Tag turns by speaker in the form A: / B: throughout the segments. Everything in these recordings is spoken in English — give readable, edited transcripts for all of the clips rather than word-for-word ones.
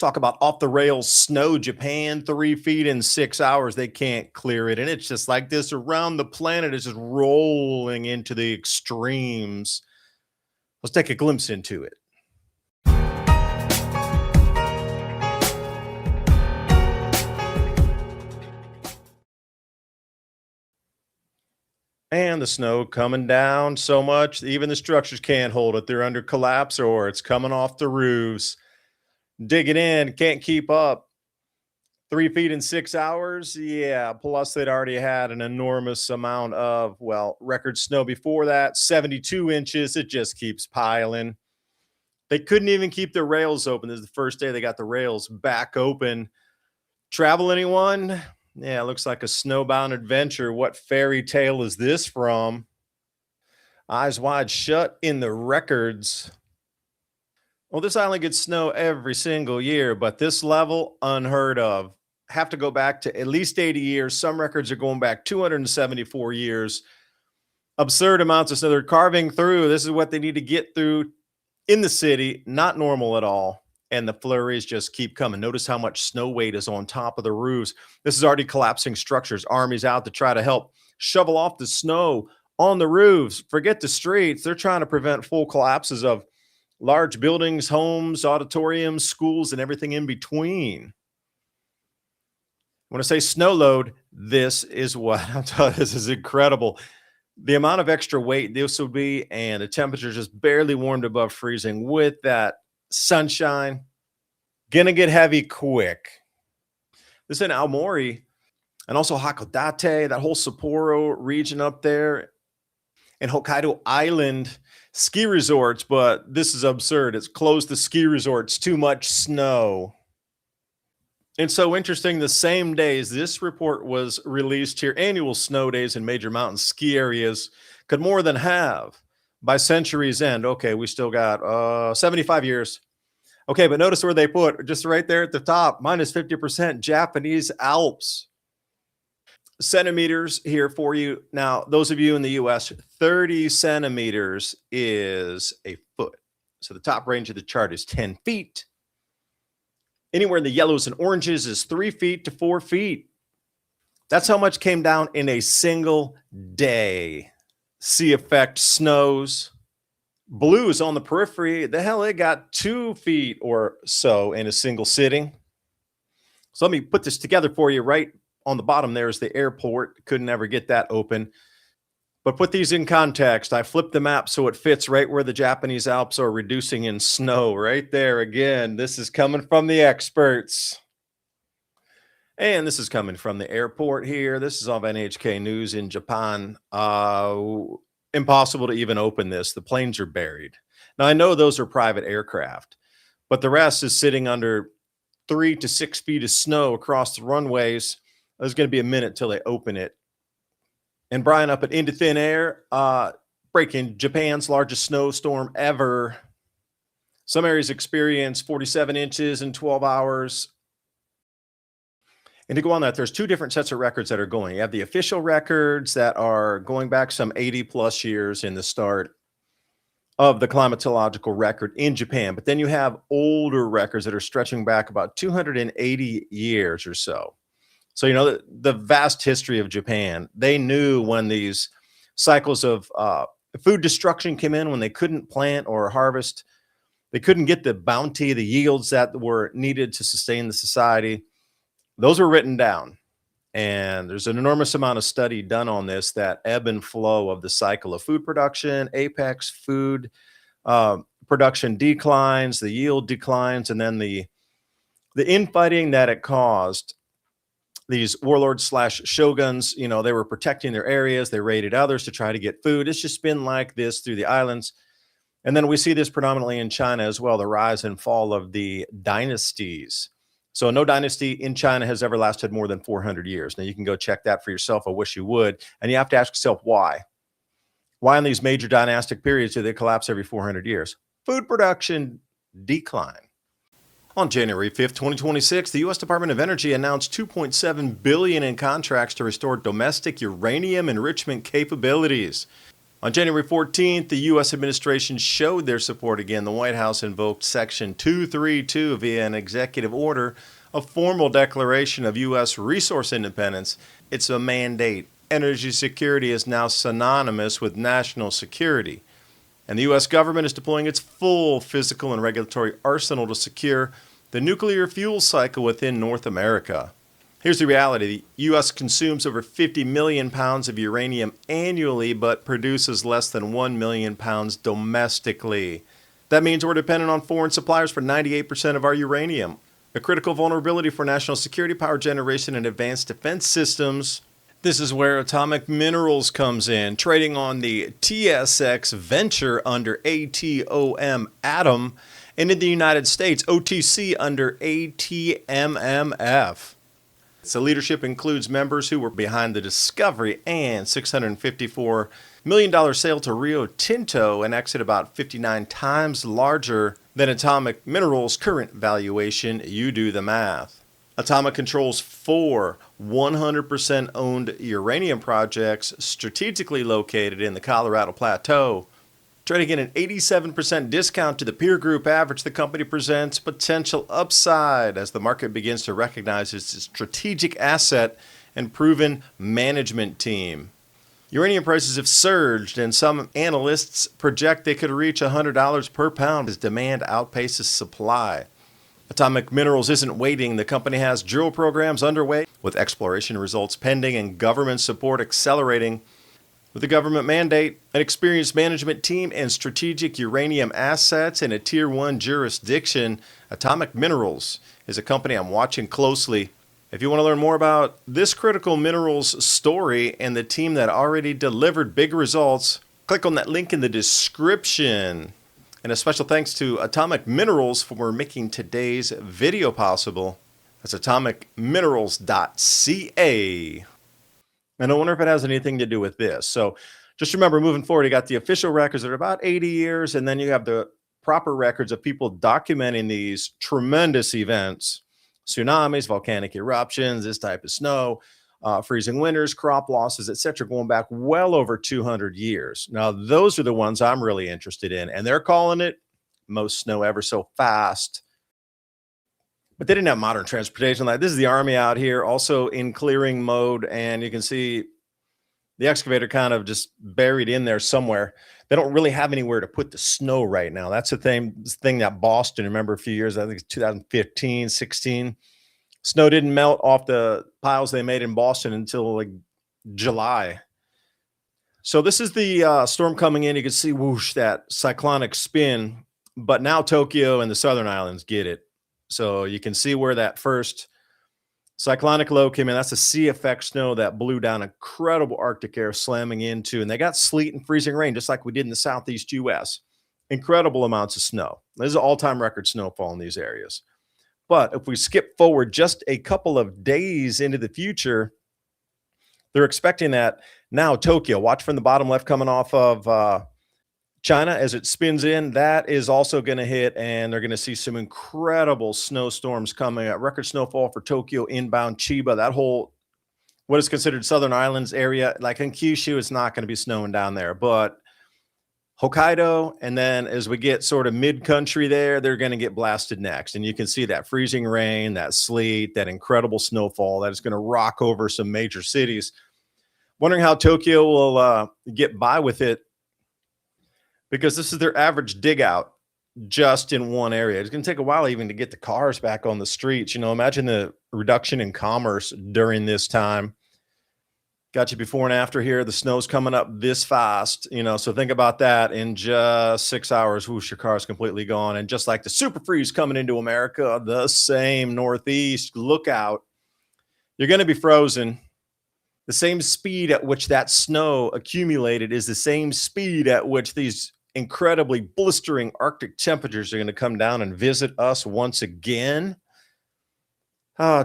A: Talk about off the rails snow. Japan, 3 feet in 6 hours. They can't clear it. And it's just like this around the planet. It's just rolling into the extremes. Let's take a glimpse into it. And the snow coming down so much, even the structures can't hold it. They're under collapse or it's coming off the roofs. Digging in, can't keep up. 3 feet in 6 hours. Yeah. Plus, they'd already had an enormous amount of, well, record snow before that, 72 inches. It just keeps piling. They couldn't even keep the rails open. This is the first day they got the rails back open. Travel anyone? Yeah, it looks like a snowbound adventure. What fairy tale is this from? Eyes wide shut in the records. Well, this island gets snow every single year, but this level, unheard of. Have to go back to at least 80 years. Some records are going back 274 years. Absurd amounts of snow. They're carving through. This is what they need to get through in the city. Not normal at all. And the flurries just keep coming. Notice how much snow weight is on top of the roofs. This is already collapsing structures. Armies out to try to help shovel off the snow on the roofs. Forget the streets. They're trying to prevent full collapses of large buildings, homes, auditoriums, schools, and everything in between. When I say snow load, this is what I'm telling you. This is incredible. The amount of extra weight this would be, and the temperature just barely warmed above freezing with that sunshine. Gonna get heavy quick. This in Aomori and also Hakodate, that whole Sapporo region up there, and Hokkaido Island ski resorts. But this is absurd. It's closed the ski resorts. Too much snow. It's so interesting. The same days this report was released here, annual snow days in major mountain ski areas could more than halve by century's end. Okay, we still got 75 years. Okay, but notice where they put, just right there at the top, minus 50% Japanese Alps. Centimeters here for you. Now, those of you in the US, 30 centimeters is a foot. So the top range of the chart is 10 feet. Anywhere in the yellows and oranges is 3 feet to 4 feet. That's how much came down in a single day. Sea effect snows. Blues on the periphery. The hell, it got 2 feet or so in a single sitting. So let me put this together for you. Right on the bottom there is the airport. Couldn't ever get that open. But put these in context. I flipped the map so it fits right where the Japanese Alps are reducing in snow. Right there again. This is coming from the experts. And this is coming from the airport here. This is off NHK News in Japan. Impossible to even open this. The planes are buried. Now, I know those are private aircraft, but the rest is sitting under 3 to 6 feet of snow across the runways. There's going to be a minute till they open it. And Brian, up at Into Thin Air, breaking Japan's largest snowstorm ever. Some areas experience 47 inches in 12 hours. And to go on that, there's two different sets of records that are going. You have the official records that are going back some 80 plus years in the start of the climatological record in Japan. But then you have older records that are stretching back about 280 years or so. So, you know, the vast history of Japan, they knew when these cycles of food destruction came in, when they couldn't plant or harvest, they couldn't get the bounty, the yields that were needed to sustain the society. Those were written down. And there's an enormous amount of study done on this, that ebb and flow of the cycle of food production, apex food production declines, the yield declines, and then the infighting that it caused. These warlords slash shoguns, you know, they were protecting their areas. They raided others to try to get food. It's just been like this through the islands. And then we see this predominantly in China as well, the rise and fall of the dynasties. So no dynasty in China has ever lasted more than 400 years. Now you can go check that for yourself. I wish you would. And you have to ask yourself why. Why in these major dynastic periods do they collapse every 400 years? Food production decline. On January 5th, 2026, the U.S. Department of Energy announced $2.7 billion in contracts to restore domestic uranium enrichment capabilities. On January 14th, the U.S. administration showed their support again. The White House invoked Section 232 via an executive order, a formal declaration of U.S. resource independence. It's a mandate. Energy security is now synonymous with national security. And the U.S. government is deploying its full physical and regulatory arsenal to secure the nuclear fuel cycle within North America. Here's the reality. The U.S. consumes over 50 million pounds of uranium annually, but produces less than 1 million pounds domestically. That means we're dependent on foreign suppliers for 98% of our uranium, a critical vulnerability for national security, power generation, and advanced defense systems. This is where Atomic Minerals comes in, trading on the TSX venture under ATOM Atom, and in the United States, OTC under ATMMF. So leadership includes members who were behind the discovery and $654 million sale to Rio Tinto, an exit about 59 times larger than Atomic Minerals' current valuation. You do the math. Atomic controls 4 100% owned uranium projects strategically located in the Colorado Plateau. Trading at an 87% discount to the peer group average, the company presents potential upside as the market begins to recognize its strategic asset and proven management team. Uranium prices have surged, and some analysts project they could reach $100 per pound as demand outpaces supply. Atomic Minerals isn't waiting. The company has drill programs underway with exploration results pending and government support accelerating. With a government mandate, an experienced management team, and strategic uranium assets in a Tier 1 jurisdiction, Atomic Minerals is a company I'm watching closely. If you want to learn more about this critical minerals story and the team that already delivered big results, click on that link in the description. And a special thanks to Atomic Minerals for making today's video possible. That's atomicminerals.ca. And I wonder if it has anything to do with this. So just remember, moving forward, you got the official records that are about 80 years, and then you have the proper records of people documenting these tremendous events, tsunamis, volcanic eruptions, this type of snow, freezing winters, crop losses, etc., going back well over 200 years. Now, those are the ones I'm really interested in, and they're calling it most snow ever so fast. But they didn't have modern transportation. Like, this is the Army out here, also in clearing mode, and you can see the excavator kind of just buried in there somewhere. They don't really have anywhere to put the snow right now. That's the thing that Boston, remember a few years, I think it's 2015, 16, snow didn't melt off the piles they made in Boston until like July. So this is the storm coming in. You can see whoosh, that cyclonic spin, but now Tokyo and the southern islands get it. So you can see where that first cyclonic low came in. That's a sea effect snow that blew down incredible Arctic air slamming into, and they got sleet and freezing rain, just like we did in the Southeast US. Incredible amounts of snow. This is an all-time record snowfall in these areas. But if we skip forward just a couple of days into the future, they're expecting that now Tokyo, watch from the bottom left coming off of China as it spins in, that is also going to hit, and they're going to see some incredible snowstorms coming at record snowfall for Tokyo, inbound Chiba, that whole what is considered Southern Islands area. Like in Kyushu, it's not going to be snowing down there, but Hokkaido, and then as we get sort of mid-country there, they're going to get blasted next. And you can see that freezing rain, that sleet, that incredible snowfall that is going to rock over some major cities. Wondering how Tokyo will get by with it, because this is their average dig out just in one area. It's going to take a while even to get the cars back on the streets. You know, imagine the reduction in commerce during this time. Got you before and after here. The snow's coming up this fast, you know, so think about that. In just 6 hours, whoosh, your car is completely gone. And just like the super freeze coming into America, the same Northeast, look out. You're going to be frozen. The same speed at which that snow accumulated is the same speed at which these incredibly blistering Arctic temperatures are going to come down and visit us once again.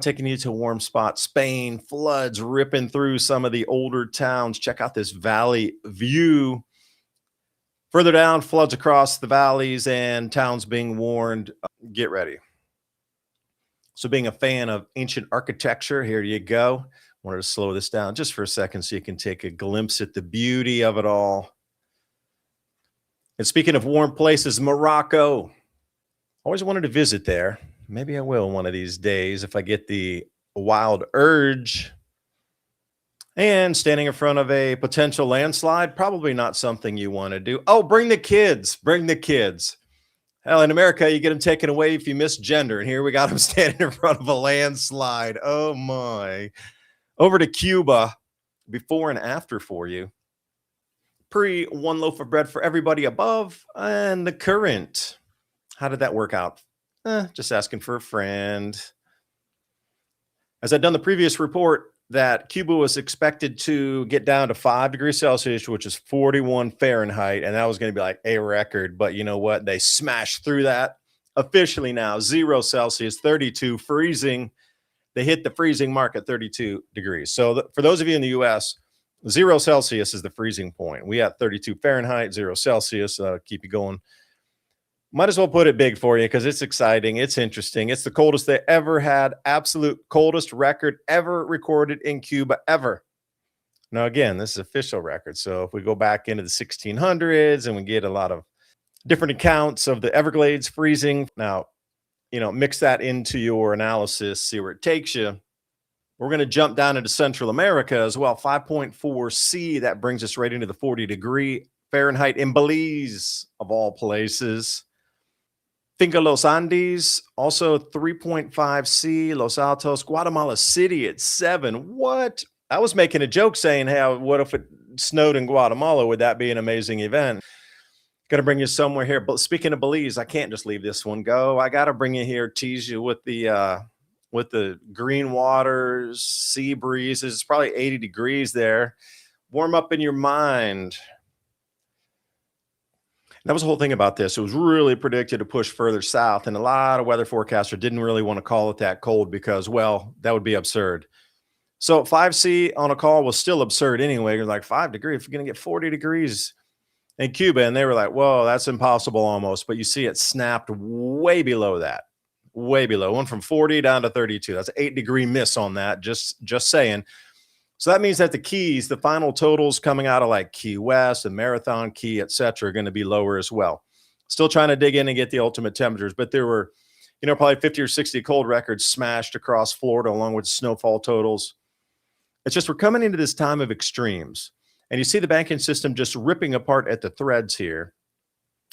A: Taking you to a warm spot, Spain, floods ripping through some of the older towns. Check out this valley view. Further down, floods across the valleys and towns being warned. Get ready. So being a fan of ancient architecture, here you go. Wanted to slow this down just for a second so you can take a glimpse at the beauty of it all. And speaking of warm places, Morocco. Always wanted to visit there. Maybe I will one of these days if I get the wild urge. And standing in front of a potential landslide, probably not something you want to do. Oh, bring the kids. Bring the kids. Hell, in America, you get them taken away if you misgender. And here we got them standing in front of a landslide. Oh, my. Over to Cuba, before and after for you. Pre one loaf of bread for everybody above, and the current. How did that work out? Just asking for a friend. As I'd done the previous report, that Cuba was expected to get down to 5 degrees Celsius, which is 41 Fahrenheit, and that was going to be like a record. But you know what? They smashed through that. Officially now, 0 Celsius, 32, freezing. They hit the freezing mark at 32 degrees. So for those of you in the U.S., 0 Celsius is the freezing point. We at 32 Fahrenheit, 0 Celsius. Keep you going. Might as well put it big for you because it's exciting. It's interesting. It's the coldest they ever had. Absolute coldest record ever recorded in Cuba ever. Now, again, this is official record. So if we go back into the 1600s and we get a lot of different accounts of the Everglades freezing. Now, mix that into your analysis, see where it takes you. We're going to jump down into Central America as well. 5.4 C. That brings us right into the 40-degree Fahrenheit in Belize, of all places. Finca Los Andes, also 3.5 C. Los Altos, Guatemala City at 7. What? I was making a joke saying, hey, what if it snowed in Guatemala? Would that be an amazing event? Got to bring you somewhere here. But speaking of Belize, I can't just leave this one go. I got to bring you here, tease you with the green waters, sea breezes. It's probably 80 degrees there. Warm up in your mind. That was the whole thing about this. It was really predicted to push further south, and a lot of weather forecasters didn't really want to call it that cold because, well, that would be absurd. So 5C on a call was still absurd anyway. You're like 5 degrees, if you're going to get 40 degrees in Cuba, and they were like, whoa, that's impossible almost. But you see it snapped way below that, way below. Went from 40 down to 32. That's an 8-degree miss on that, just saying. So that means that the Keys, the final totals coming out of like Key West and Marathon Key, et cetera, are going to be lower as well. Still trying to dig in and get the ultimate temperatures, but there were, probably 50 or 60 cold records smashed across Florida along with snowfall totals. It's just we're coming into this time of extremes, and you see the banking system just ripping apart at the threads here.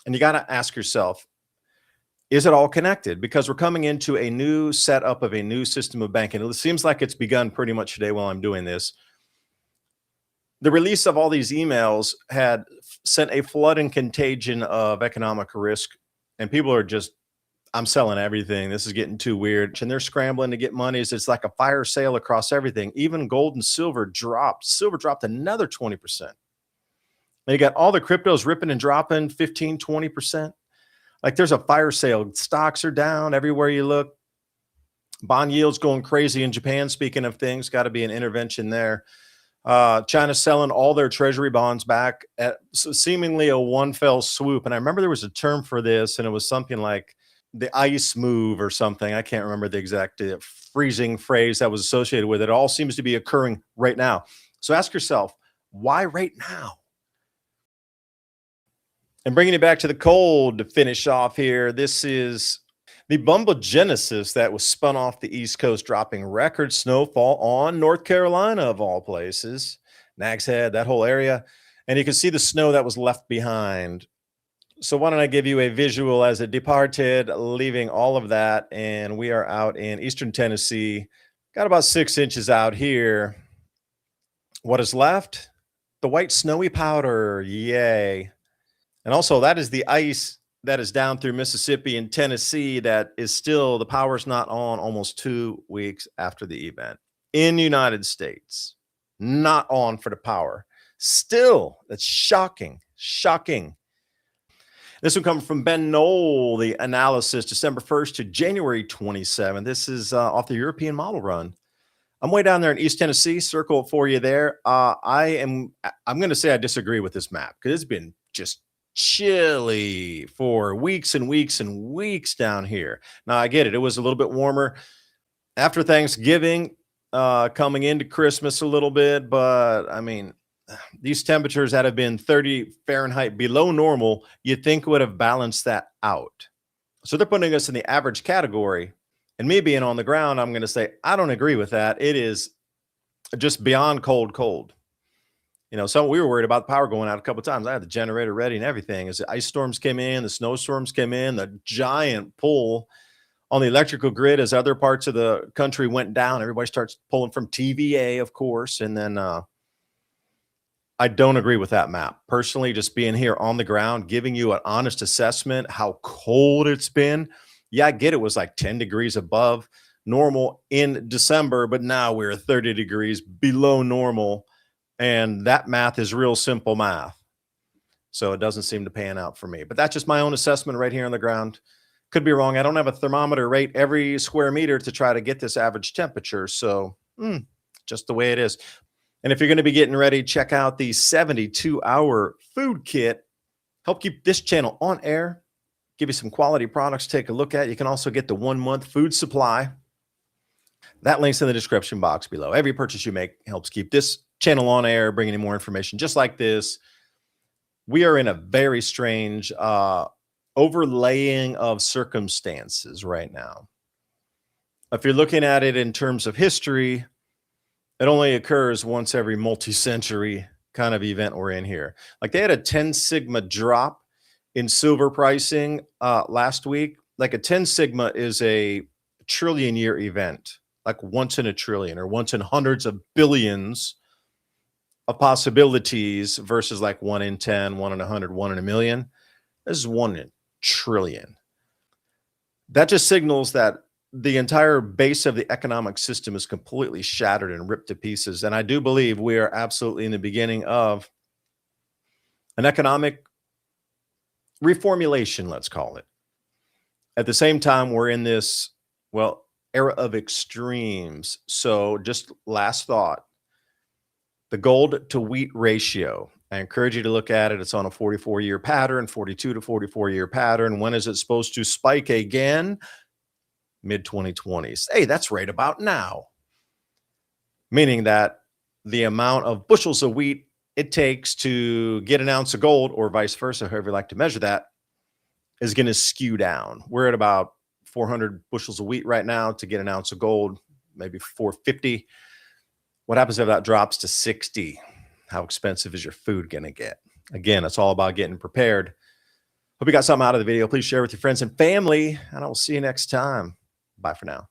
A: And you got to ask yourself, is it all connected? Because we're coming into a new setup of a new system of banking. It seems like it's begun pretty much today while I'm doing this. The release of all these emails had sent a flood and contagion of economic risk, and people are just, I'm selling everything. This is getting too weird. And they're scrambling to get monies. It's like a fire sale across everything. Even gold and silver dropped. Silver dropped another 20%. And you got all the cryptos ripping and dropping 15, 20%. Like there's a fire sale. Stocks are down everywhere you look. Bond yields going crazy in Japan. Speaking of things, got to be an intervention there. China selling all their treasury bonds back at seemingly a one fell swoop. And I remember there was a term for this, and it was something like the ice move or something. I can't remember the exact freezing phrase that was associated with it. It all seems to be occurring right now. So ask yourself, why right now? And bringing it back to the cold to finish off here, this is the Bumbogenesis that was spun off the East Coast, dropping record snowfall on North Carolina, of all places, Nags Head, that whole area. And you can see the snow that was left behind. So why don't I give you a visual as it departed, leaving all of that. And we are out in eastern Tennessee, got about 6 inches out here. What is left? The white snowy powder. Yay. And also, that is the ice that is down through Mississippi and Tennessee that is still, the power's not on almost 2 weeks after the event. In the United States, not on for the power. Still, that's shocking, shocking. This will come from Ben Knoll, the analysis, December 1st to January 27th. This is off the European model run. I'm way down there in East Tennessee, circle it for you there. I'm going to say I disagree with this map because it's been just chilly for weeks and weeks and weeks down here. Now I get it. It was a little bit warmer after Thanksgiving, coming into Christmas a little bit, but I mean, these temperatures that have been 30 Fahrenheit below normal, you'd think would have balanced that out. So they're putting us in the average category. And me being on the ground, I'm going to say, I don't agree with that. It is just beyond cold, cold. You know, so we were worried about the power going out a couple of times. I had the generator ready and everything. As the ice storms came in, the snowstorms came in, the giant pull on the electrical grid as other parts of the country went down. Everybody starts pulling from TVA, of course. And then I don't agree with that map. Personally, just being here on the ground, giving you an honest assessment, how cold it's been. Yeah, I get it was like 10 degrees above normal in December, but now we're 30 degrees below normal. And that math is real simple math. So it doesn't seem to pan out for me. But that's just my own assessment right here on the ground. Could be wrong. I don't have a thermometer rate every square meter to try to get this average temperature. So just the way it is. And if you're going to be getting ready, check out the 72-hour food kit. Help keep this channel on air. Give you some quality products to take a look at. You can also get the 1-month food supply. That link's in the description box below. Every purchase you make helps keep this channel on air, bringing you more information just like this. We are in a very strange overlaying of circumstances right now. If you're looking at it in terms of history, it only occurs once every multi-century kind of event we're in here. Like they had a 10 sigma drop in silver pricing last week. Like a 10 sigma is a trillion year event, like once in a trillion or once in hundreds of billions of possibilities versus like 1 in 10, 1 in 100, 1 in a million. This is 1 in a trillion. That just signals that the entire base of the economic system is completely shattered and ripped to pieces. And I do believe we are absolutely in the beginning of an economic reformulation, let's call it. At the same time, we're in this, well, era of extremes. So just last thought, the gold to wheat ratio. I encourage you to look at it. It's on a 44-year pattern, 42 to 44-year pattern. When is it supposed to spike again? Mid-2020s. Hey, that's right about now. Meaning that the amount of bushels of wheat it takes to get an ounce of gold, or vice versa, however you like to measure that, is going to skew down. We're at about 400 bushels of wheat right now to get an ounce of gold, maybe 450. What happens if that drops to 60? How expensive is your food going to get? Again, it's all about getting prepared. Hope you got something out of the video. Please share with your friends and family, and I will see you next time. Bye for now.